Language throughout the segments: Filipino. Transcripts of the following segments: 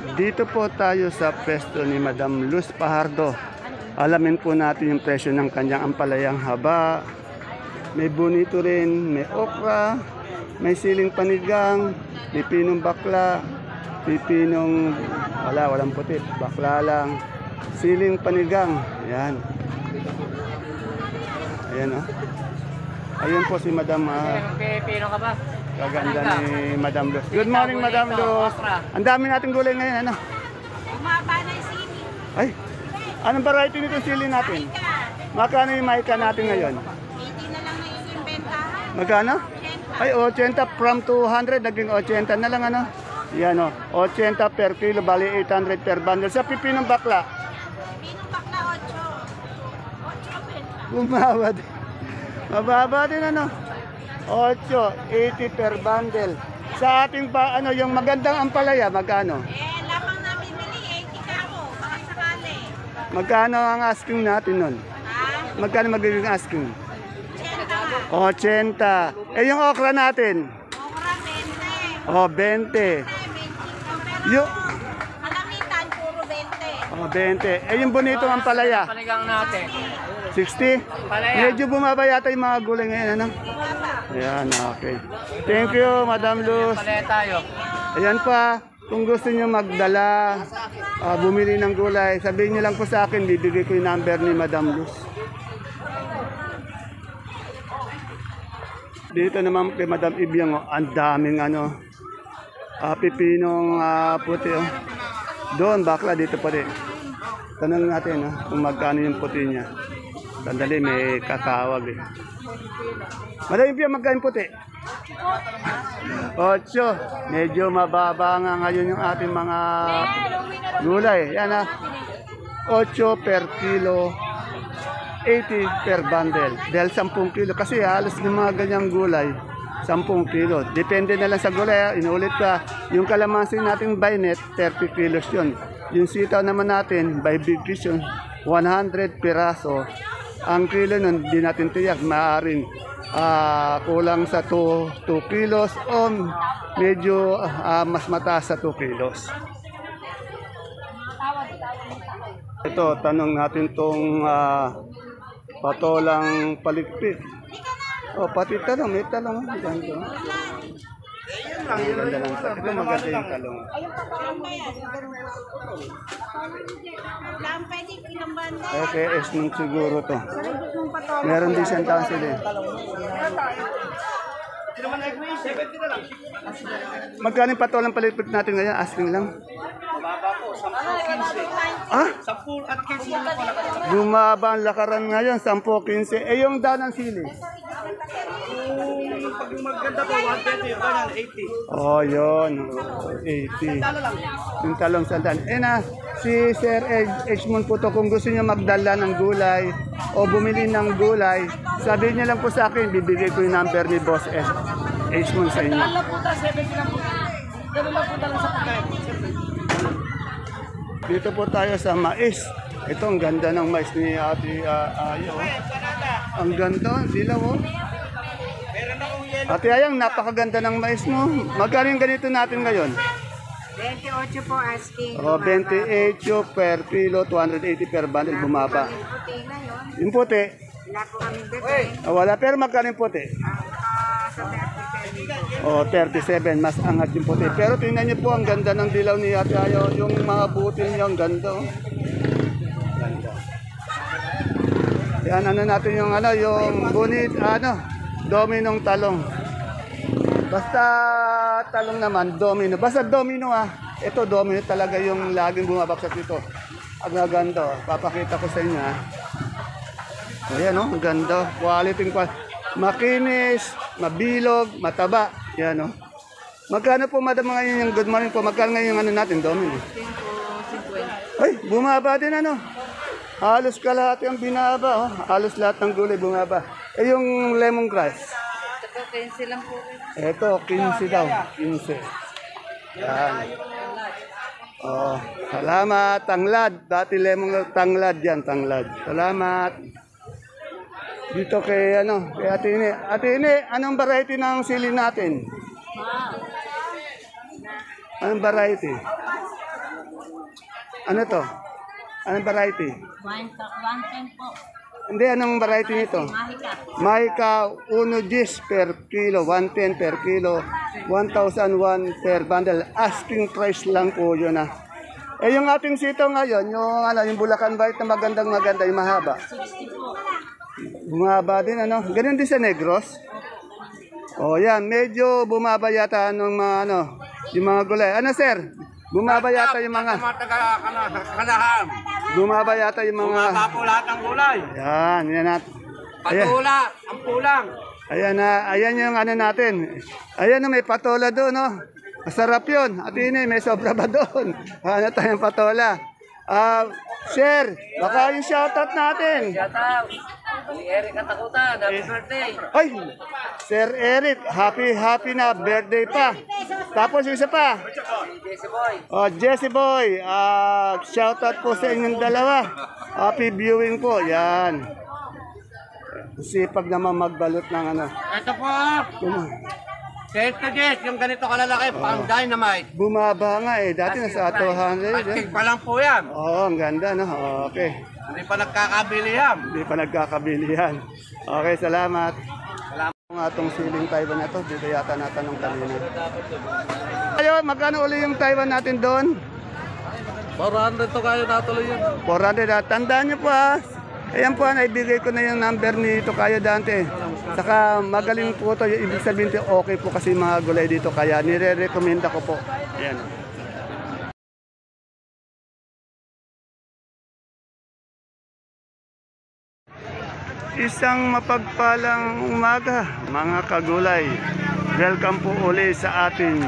Dito po tayo sa pwesto ni Madam Luz Pajardo. Alamin po natin yung presyo ng kanyang ampalayang haba. May bonito rin, may okra, may siling panigang, pipinong bakla, pipinong, walang puti, bakla lang, siling panigang, ayan. Ayan o. Ayun po si Madam, Pipino ka ba? kaganda ni Madam Luz. Good morning, Madam Luz. Ang dami nating gulay ngayon, ano? Umaba na yung sili. Ay, anong variety nito sili natin? Magkano yung maika natin ngayon? 80 na lang na yung bentahan. Magkano? Ay, 80 from 200, naging 80 na lang, ano? Yan o, 80 per kilo, bali 800 per bundle. Sa pipinong bakla, Pinong bakla 8. 8 benta. bumaba din. Mababa din, ano? 8, 80 per bundle. Sa ating pa, ano, yung magandang ampalaya, magkano? Lamang na bibili, 80 ka ako. Baka sakali. Magkano ang asking natin nun? Ha? Magkano magiging asking? 80 ka. 80. Eh, yung okra natin? Okra 20. Oh, 20. 20. Yung, Malamitan, puro 20. oh, 20. Eh, yung bonito ang palaya? Panigang natin. 60? Palaya. Medyo bumaba yata yung mga gulay ngayon, ano? Ayan, okay. Thank you, Madam Luz. Palaya tayo. Ayan pa, kung gusto niyo magdala, bumili ng gulay, sabihin niyo lang po sa akin, bibigay ko yung number ni Madam Luz. Dito naman kay Madam Ibiang, oh, ang daming ano, pipinong puti. Oh. Doon, bakla, dito pa rin. Tanong natin kung magkano yung puti niya. Sandali, may kakawag eh. Madam Ibiang, magkano yung puti? 8. Medyo mababa nga ngayon yung ating mga gulay. Yan 8 per kilo, 80 per bundle. Dahil 10 kilo. Kasi halos ng mga ganyang gulay, 10 kilo. Depende na lang sa gulay. Inuulit ka, yung kalamansi natin by net, 30 kilos yun. Yung sitaw naman natin, by big fish yun, 100 piraso. Ang kilo nun, di natin tiyak, maaaring kulang sa 2 kilos o medyo mas mataas sa 2 kilos. Ito, tanong natin tong patolang paligpit. Oh, pati talong, may talong. Ganda. Ang ganda lang. Ito maganda yung talong. Lang pwede ilang banda. Okay, esnong siguro to. Meron din siyang taon sila. Magkano yung patolang paligpit natin ngayon? Asking lang. Ah? 10 at 15 na po nakalimutan. Bumaba ang lakaran ngayon, 10-15. Eh, yung daw ng sili? Pag maganda po, 120, yung ganyan, 80. Oh, yun. 80. Yung talong sandan. Eh na, si Sir Edmond po to, kung gusto niyo magdala ng gulay o bumili ng gulay, sabihin niyo lang po sa akin, bibigay ko yung number ni Boss Edmond sa inyo. Ganun lang po tayo, 70 lang po. Ganun lang po tayo sa pagkain. Dito po tayo sa mais. Ito, ang ganda ng mais ni Ate Ayo. Ang ganda, dilaw oh. Ate Ayang, napakaganda ng mais mo. Magkano yung ganito natin ngayon? 28 po asking. Oh, 28 per kilo, 280 per bundle, bumaba. Puti na yun. Yung puti, Wala po kami bete. wala. Pero magkano yung puti? Sa 37. Oh, 37, mas angat yung puti. Pero tingnan niyo po, ang ganda ng dilaw ni Ate Ayo. Yung mga butil niya, ang ganda. Oh. Ganda. Yan, ano natin yung yung bunit, dominong talong. Basta talong naman, domino. Basta domino Ito, domino talaga yung laging bumabaksak dito. Ang ganda. Papakita ko sa inyo Ayan ang ganda. Quality. Makinis, mabilog, mataba. Yan Magkano po, madam, ngayon yung good morning po? Magkano ngayon yung natin, domino? 50. Ay, bumaba din Halos kalahati ang binaba Halos lahat ng gulay bumaba. Eh yung lemongrass? Ito 15 lang po. Ito, 15 daw. 15. Yan. Oh, salamat, tanglad. Dati lemon tanglad yan, tanglad. Salamat. Dito kay kay Ate Ine. Ate Ine, anong variety ng sili natin? Anong variety? Ano to? Anong variety? 110 po. Hindi, anong variety nito? Mahika. Maika 1 per kilo, 110 per kilo, 1,001 per bundle. Asking price lang po yun ah. Eh yung ating sito ngayon, yung Bulacan White na maganda, yung mahaba. 60 po. Bumaba din ano. Ganun din sa Negros. Oh, yan, medyo bumaba yata ng mga yung mga gulay. Ano sir? Bumaba yata yung mga Kanahan. Bumaba yata yung mga Bumaba po lahat ng gulay. Yan, yan natin. Ayan. Patula, ang pulang. Ayan na, ayan yung ano natin. Ayan na, may patola doon, no? Masarap yun. At ini, may sobra ba doon? Ano tayong patola? Sir, baka yung shoutout natin. Shoutout. Si Eric Katakutan, happy birthday. Ay, Sir Eric, happy na birthday pa. Tapos yung isa pa. Jesse Boy. Oh, Jesse Boy, shoutout po sa inyong dalawa. Happy viewing po, yan. Sipag naman magbalot ng ano. Ito po. Set to Jess, yung ganito kalalaki, pang dynamite. Bumaba nga eh. Dati nasa 200. Asking pa lang po yan. Oo, ang ganda, no? Okay. Hindi pa nagkakabili yan. Hindi pa nagkakabili yan. Okay, salamat. Salamat. Kung atong siling Taiwan na to, dito yata natanong kanina. Ayun, magkano uli yung Taiwan natin doon? 400 to kayo natuloy yun. 400 na. Tandaan nyo po ah. Ayan po, naibigay ko na yung number ni Tokayo Dante. Saka magaling po ito. Ibig sabihin okay po kasi mga gulay dito. Kaya nire-recommenda ko po. Ayan. Isang mapagpalang umaga, mga kagulay. Welcome po uli sa ating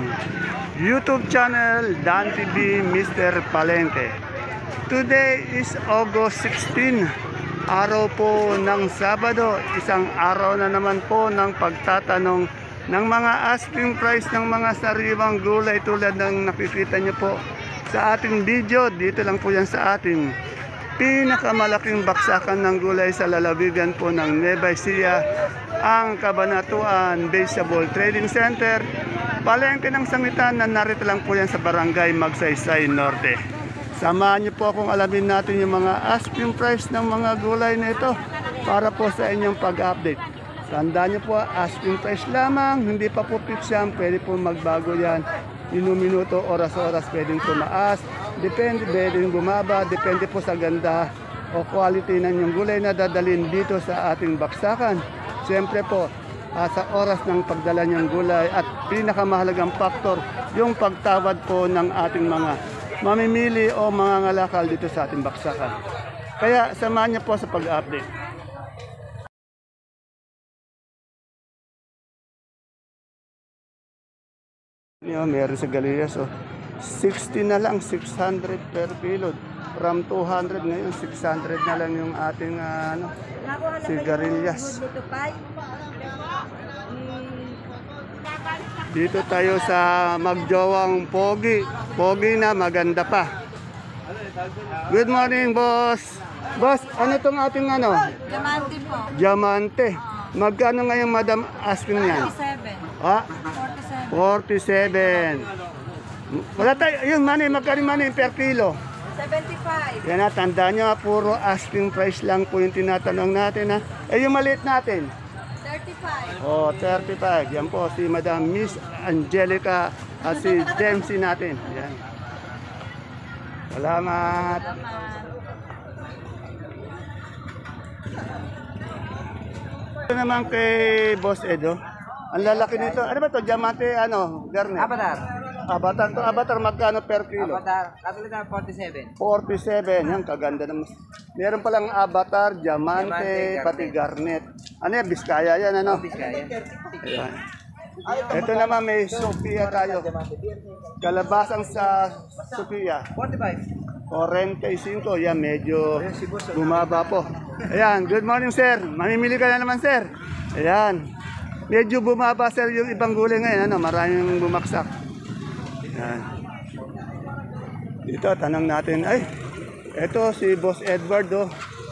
YouTube channel, Dan TV Mr. Palengke. Today is August 16, araw po ng Sabado. Isang araw na naman po ng pagtatanong ng mga asking price ng mga sariwang gulay tulad ng nakikita nyo po sa ating video. Dito lang po yan sa ating pinakamalaking baksakan ng gulay sa lalawigan po ng Nueva Ecija, ang Cabanatuan Vegetable Trading Center, palengke ng sangitan na narito lang po yan sa Barangay Magsaysay Norte. Samahan niyo po akong alamin natin yung mga asking price ng mga gulay na ito para po sa inyong pag-update. Tandaan niyo po, asking price lamang, hindi pa po fix yan, pwede po magbago yan. Minuto, oras-oras pwedeng tumaas, depende, pwedeng bumaba, depende po sa ganda o quality ng yung gulay na dadalhin dito sa ating baksakan. Siyempre po, sa oras ng pagdala niyang gulay at pinakamahalagang faktor, yung pagtawad po ng ating mga mamimili o mga ngalakal dito sa ating baksakan. Kaya samahan niyo po sa pag-update. Meron sa Galerias, 60 na lang, 600 per kilo. From 200 ngayon, 600 na lang yung ating sigarilyas. Dito tayo sa magjowang Pogi. Pogi na, maganda pa. Good morning, boss. Boss, ano tong ating Diamante po. Diamante. Magkano ngayon, madam, asking niyan? 47. Ah, 47. 47. Wala tayo, yun, magkano per kilo? 75. Yan na, tandaan nyo, puro asking price lang po yung tinatanong natin ha. Eh, yung maliit natin? 35. Oh, 35. Yan po, si Madam Miss Angelica at si Dempsey natin. Yan. Salamat. Ito naman kay Boss Edo. Ang lalaki nito. Ano ba to? Diamante, garnet? Avatar. Avatar. To Avatar, magkano per kilo? Avatar. Avatar na 47. 47. Yan, kaganda naman. Meron palang Avatar, Diamante, pati garnet. Ano yan? Biskaya yan, ano? Biskaya. Ayan. Ito naman may Sophia tayo. Kalabasang sa Sophia. 45. 45. Yan, medyo bumaba po. Ayan, good morning sir. Mamimili ka na naman sir. Ayan. Medyo bumaba sir yung ibang gulay ngayon. Maraming bumaksak. Ayan. Dito, tanong natin. Ay, eto si Boss Edward.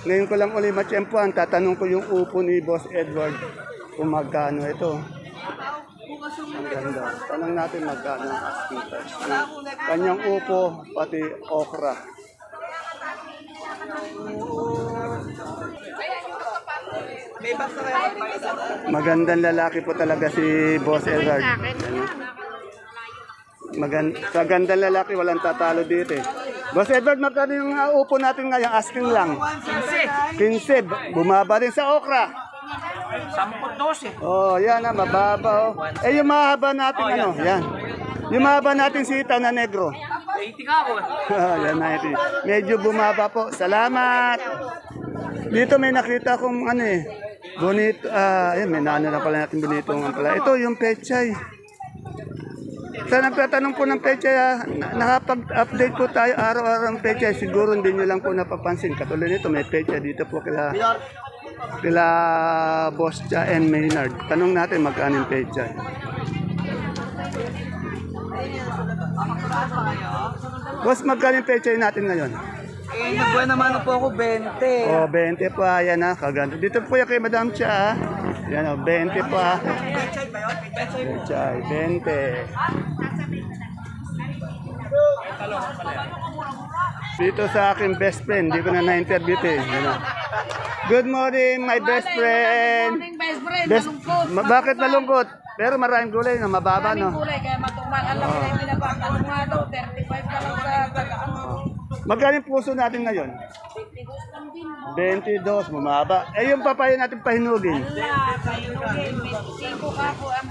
Ngayon ko lang ulit matsyempuan. Tatanong ko yung upo ni Boss Edward kung magkano ito. Ang ganda. Tanong natin magkano ang asking price. Kanyang upo, pati okra. Magandang lalaki po talaga si Boss Edward. Magandang lalaki, walang tatalo dito eh. Boss Edward, magkano yung upo natin ngayon? Asking lang. 15. Bumaba din sa okra. 10-12. Oh, yan na, mababa oh. Eh, yung mahaba natin ano, yan. Yung mahaba natin sita na negro. 80 ka ako. Yan na ito. Medyo bumaba po. Salamat. Dito may nakita kong ano eh. Bonito, ayun, may naano na pala natin bonito nga pala. Ito yung pechay. Sa nagtatanong po ng pechay, nakapag-update po tayo araw-araw ng pechay. Siguro hindi nyo lang po napapansin. Katulad nito, may pechay dito po kila Boss Cha and Maynard. Tanong natin magkano yung pechay. Boss, magkano yung pechay natin ngayon? Nagbuwan naman po ako 20. Oh, 20 pa, yan ha, kaganda. Dito po yan kay Madam Cha, yan o, 20 pa. Pechay, 20. Dito sa aking best friend, hindi ko na na-interview ito eh. Yan, o. Good morning, my best friend. Best friend, Best, malungkot. bakit malungkot? Pero maraming gulay na mababa, no? Kulay, kaya matumal. Alam mo na yung pinapakalo nga daw, 35 na lang sa gagaan. Magkano yung puso natin ngayon? 22, bumaba. Eh, yung papaya natin pahinugin. Wala, kayo nung 25 ka po ang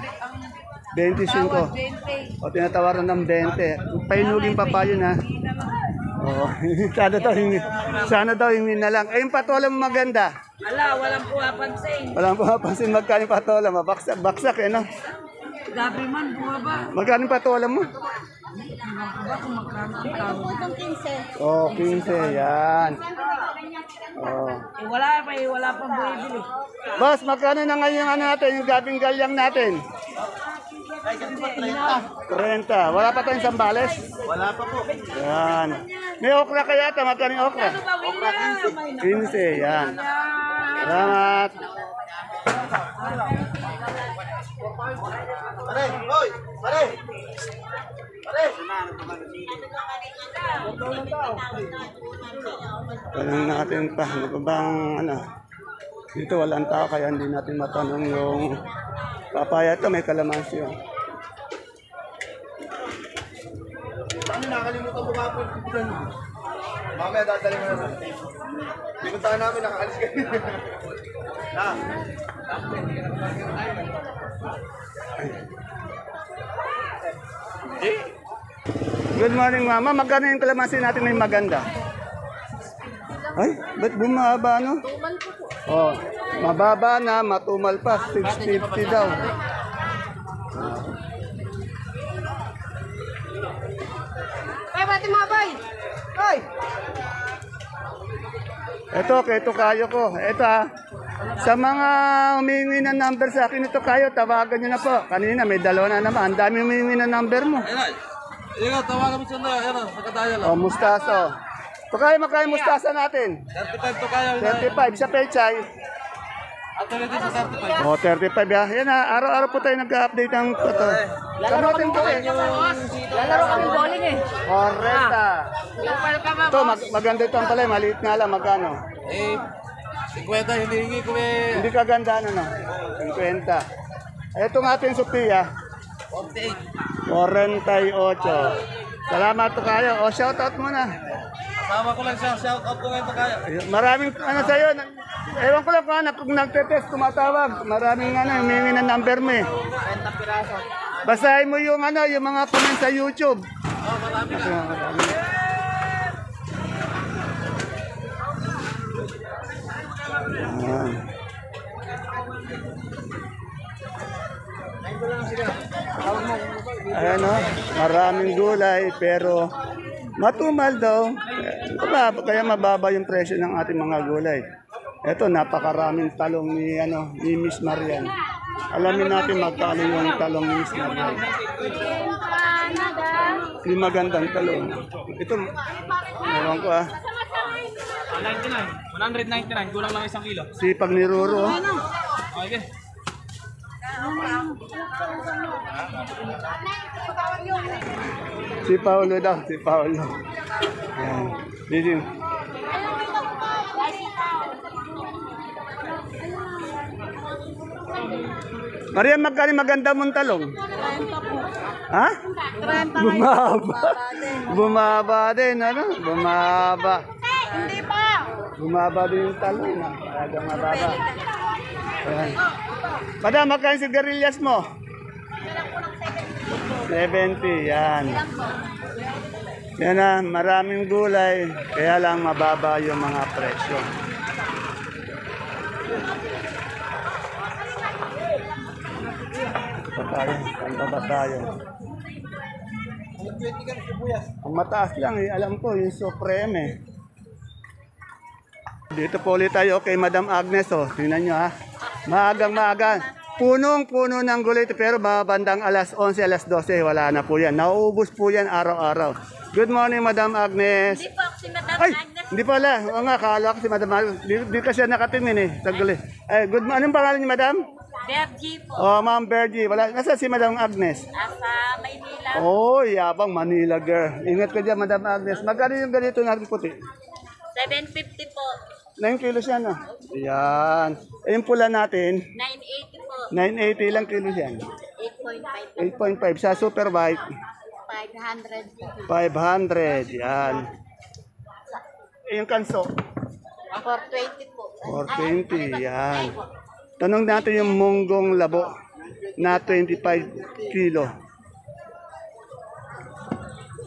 25. 20. O tinatawaran ng 20. Pahinugin papaya na. Oo. Sana daw hingi na lang. Eh, yung patola mo maganda. Ala, walang puwapansin. Walang pumapansin magkano yung patola. Baksak eh, no? Gabi man, bumaba. Magkano yung patola mo? Oh, 15. Yan. Oh. Eh, wala pang buibili. Boss, magkano na ngayon yung ano natin, yung gabing galyang natin? 30. Wala pa tayong sambales? Wala pa po. Yan. May okra kaya ata, magkano yung okra? Okra 15. Yan. Salamat. Tanong natin pa, ano pa bang ano? Dito walang tao kaya hindi natin matanong yung papaya. Ito may kalamansi yun. Ano nakalimutan mo kapon? Mamaya dadali mo naman. Pinuntahan namin, nakaalis ka. Good morning, mama. Magkano yung kalamansi natin may maganda? Ay, ba't bumaba, no? Oh, mababa na, matumal pa. 650 daw. Ay, bati mga bay! Ay! Ito, kay Tokayo ko. Ito sa mga humingi ng number sa akin, ito kayo, tawagan nyo na po. Kanina may dalawa na naman. Ang dami humingi ng number mo. Ikaw, tawagan mo siya na. Yan, nakataya lang. Oh, mustaso. Tokayo, magkaya mustasa natin? 35 to kayo. 35 sa pechay. At din sa 35. Oh, 35 ya. Yan na, araw-araw po tayo nag-update ng ito. Kamutin po eh. Lalaro kami bowling eh. Correcta. Ito, maganda ito ang palay. Maliit nga lang, magkano? Eh, 50 hinihingi ko eh. Hindi kaganda na, no? 50. Ito nga ating Sophia. 48. 48. Salamat to kayo. O, shoutout muna. Kasama ko lang siya. Shout out ko ngayon to kaya. Maraming ano sa'yo. Ewan ko lang kung nagtetest, tumatawag. Maraming ano, humingi ng number mo eh. 30 piraso. Basahin mo yung ano, yung mga comment sa YouTube. Oh, marami na. Ayan. Ayan o, maraming gulay pero matumal daw. Kaya mababa yung presyo ng ating mga gulay. Ito, napakaraming talong ni Miss Marian. Alamin natin magkano yung talong ni Miss Marian. Yung magandang talong. Ito, meron ko 199, kulang lang 1 kilo. Sipag ni Ruro. Okay. Si Paulo daw, si Paulo. Ayan. Dito. Maria, magkano maganda mong talong? 30 po. Ha? 30 Bumaba. Bumaba din, ano? Bumaba. Hindi pa. Bumaba din yung talong. Talagang mababa. Ayan. Madam, magkano yung sigarilyas mo? 70, yan. Yan na, maraming gulay, kaya lang mababa yung mga presyo. Ito pa tayo, saan pa ba tayo? Ang mataas lang alam ko, yung Supreme Dito po ulit tayo kay Madam Agnes, tingnan nyo ha. Maagang maaga. Punong-puno ng gulay ito, pero bandang alas 11, alas 12, wala na po yan. Nauubos po yan araw-araw. Good morning, Madam Agnes. Hindi po ako si Madam Ay, Agnes. hindi pala. O nga, kala ko si Madam Agnes. Di kasi nakatingin sa gulay. Ay, good morning. Anong pangalan niyo, Madam? Bergie po. Oh, Ma'am Bergie. Wala. Nasa si Madam Agnes? Asa Maynila. Oh, yabang Manila girl. Ingat ka dyan, Madam Agnes. Magkano yung ganito natin puti? 750 po. 9 kilos yan, no? Yan. Eh, yung pula natin, 980 po. 980 lang kilos yan. 8.5. 8.5 sa super white. 500 po. 500. Yan. Eh, yung kanso, 420 po. 420. Yan. Tanong natin yung munggong labo na 25 kilo.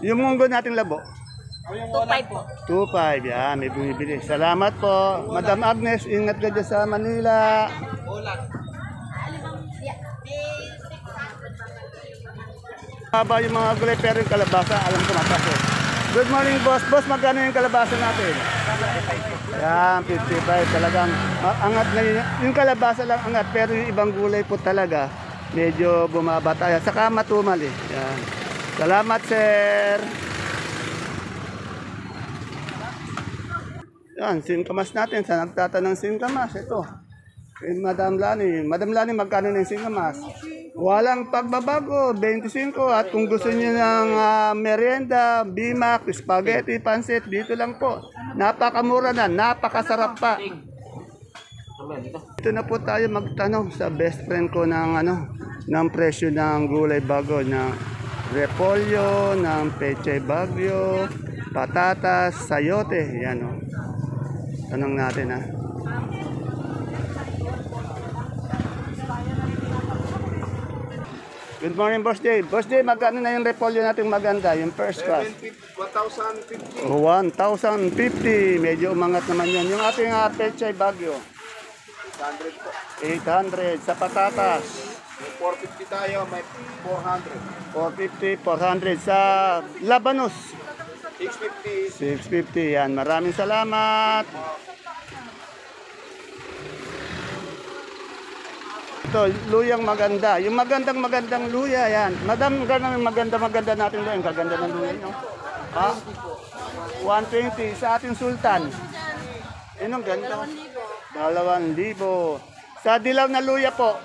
Yung munggo natin labo, 25 po. 2.5. Yan, may bumibili. Salamat po. Madam Agnes, ingat ka dyan sa Manila. Haba yung mga gulay pero yung kalabasa, alam ko mataas eh. Good morning, boss. Boss, magkano yung kalabasa natin? Yan, 55. Talagang angat na yun. Yung kalabasa lang angat, pero yung ibang gulay po talaga, medyo bumaba tayo. Saka matumal eh. Yan. Salamat, sir. Yan, singkamas natin. Sa nagtatanong singkamas, ito. Eh, Madam Lani. Madam Lani, magkano na yung singkamas? Walang pagbabago, 25. At kung gusto niyo ng merienda, bimak, spaghetti, pansit, dito lang po. Napakamura na, napakasarap pa. Ito na po tayo magtanong sa best friend ko ng presyo ng gulay bago, ng repolyo, ng pechay bagyo, patatas, sayote. Yan o. Tanong natin ha. Good morning, Boss Dave. Boss Dave, magkano na yung repolyo natin maganda, yung first class? 1,050. 1,050. Medyo umangat naman yun. Yung ating pechay bagyo, 800 po. 800. Sa patatas, May 450 tayo, may 400. 450, 400. Sa labanos, 650. 650. Yan. Maraming salamat. Ito, luyang maganda. Yung magandang luya, yan. Madam, ganun maganda natin luya. Yung kaganda ng luya, no? Ha? 120 sa ating sultan. Anong ganda? 2,000. Sa dilaw na luya po,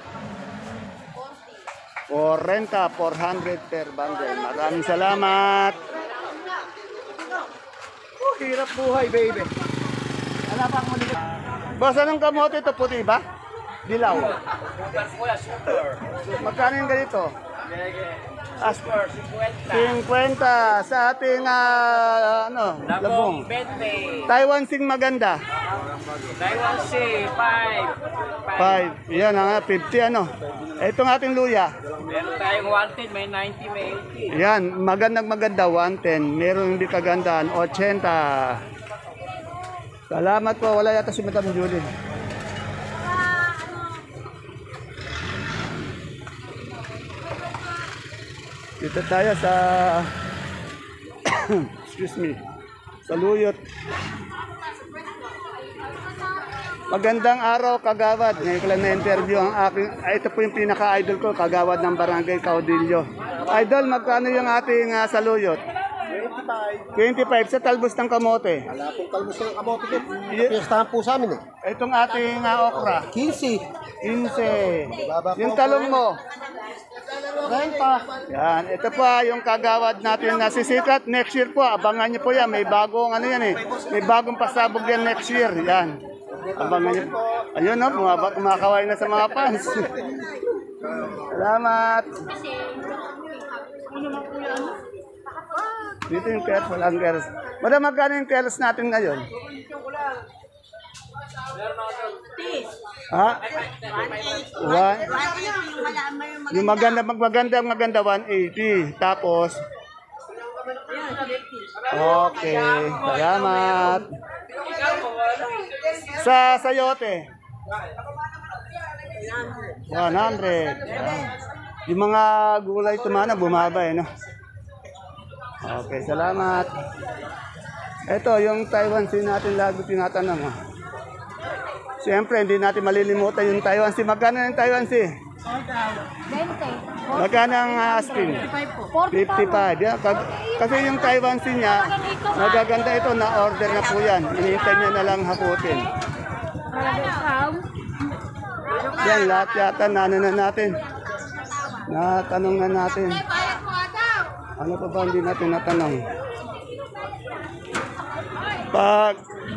40, 400 per bundle. Maraming salamat. Hirap buhay, baby. Boss, anong kamote ito? Puti ba? Dilaw. Magkano yung ganito? 50 sa ating labong. 20. Taiwan Sing maganda. Taiwan Sea, 5. 5. Yan nga, 50 ano. Itong ating luya. Meron tayong 110, may 90, may 80. Yan, maganda 110. Meron hindi kagandaan 80. Salamat po. Wala yata si Madam Julie. Dito tayo sa excuse me, sa Luyot. Magandang araw, Kagawad. Ngayon ko lang na-interview ang aking, ito po yung pinaka-idol ko, Kagawad ng Barangay Caudillo. Idol, magkano yung ating saluyot? 25 sa talbos ng kamote. Wala pong kalmus ng kamote ko. Piestahan po sa amin eh. Itong ating okra, 15. 15. Yung talong mo, 30. yan. Ito po yung Kagawad natin na sisikat. Next year po, abangan niyo po yan. May bagong yan eh. May bagong pasabog yan next year. Yan. Abangan niyo. Ayun no, kumakaway na sa mga fans. Salamat. Dito yung keres, walang keres. Madam, magkano yung keres natin ngayon? Ha? One? Yung maganda 180. Tapos, okay, salamat. Sa sayote? 100. Yung mga gulay tumana, bumaba eh, no? Okay, salamat. Ito, yung Taiwan Sea natin lagi tinatanong. Oh. Siyempre, hindi natin malilimutan yung Taiwan Sea. Magkano yung Taiwan Sea? 20. Magkano ang asking? 55. Yeah. Kasi yung Taiwan Sea niya, magaganda ito, na-order na po yan. Hinihintay niya na lang haputin. Yan, lahat yata na natin. Natanong na natin. Ano pa ba hindi natin natanong?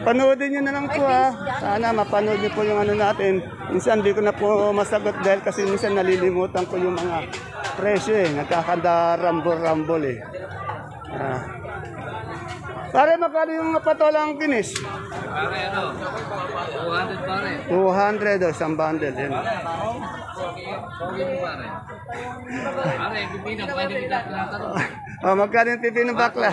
Panoodin nyo na lang po ha. Sana mapanood nyo po yung ano natin. Minsan di ko na po masagot dahil kasi minsan nalilimutan ko yung mga presyo eh. Nagkakanda rambol eh. Pare, magkano yung patolang kinis? Pare, 200 pare. 200 o, isang bundle. Yan. Pogi mo pare. Pare, pipino, pwede kita tinatanong. Magkano yung pipi ng bakla?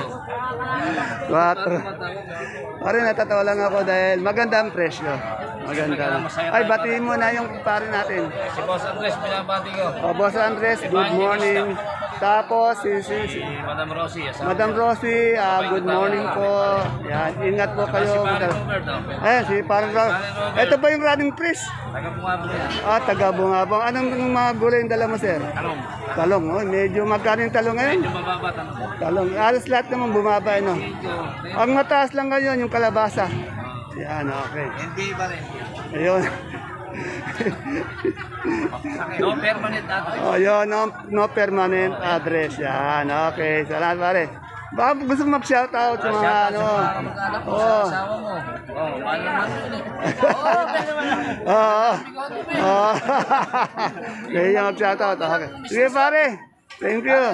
4. Pare, natatawa lang ako dahil maganda ang presyo. Maganda. Ay, batiin mo na yung pare natin. Si Boss Andres, pinabati ko. Boss Andres, good morning. Tapos, si Madam Rosie. Madam Rosie, good morning po. Yan, ingat po kayo. Ayan, si Parang Robert. Ito ba yung running priest? Taga-bungabong yan. Taga-bungabong. Anong mga gulay yung dala mo, sir? Talong. Talong, medyo magkano yung talong ngayon? Medyo mababa tanong. Talong. Alas lahat naman bumaba, no? Ang mataas lang ngayon, yung kalabasa. Yan, okay. NBA pa rin. Ayun. No permanent address. Yun, no permanent address. Yan, okay. Salamat, pare. Baka gusto mo mag-shoutout sa mga ano. Oh. Asawa mo. Paano naman yun eh. Oo. Oo. Kaya mag-shoutout. Okay. Sige, pare. Thank you.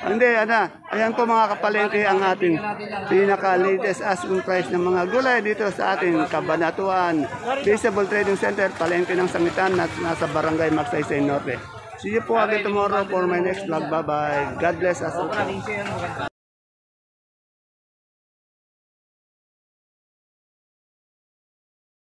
Hindi, ayan po mga kapalengke ang ating pinaka-latest asking price ng mga gulay dito sa ating Cabanatuan Visible Trading Center, palengke ng Sangitan at nasa Barangay Magsaysay Norte. See you po again tomorrow for my next vlog. Bye-bye. God bless us all.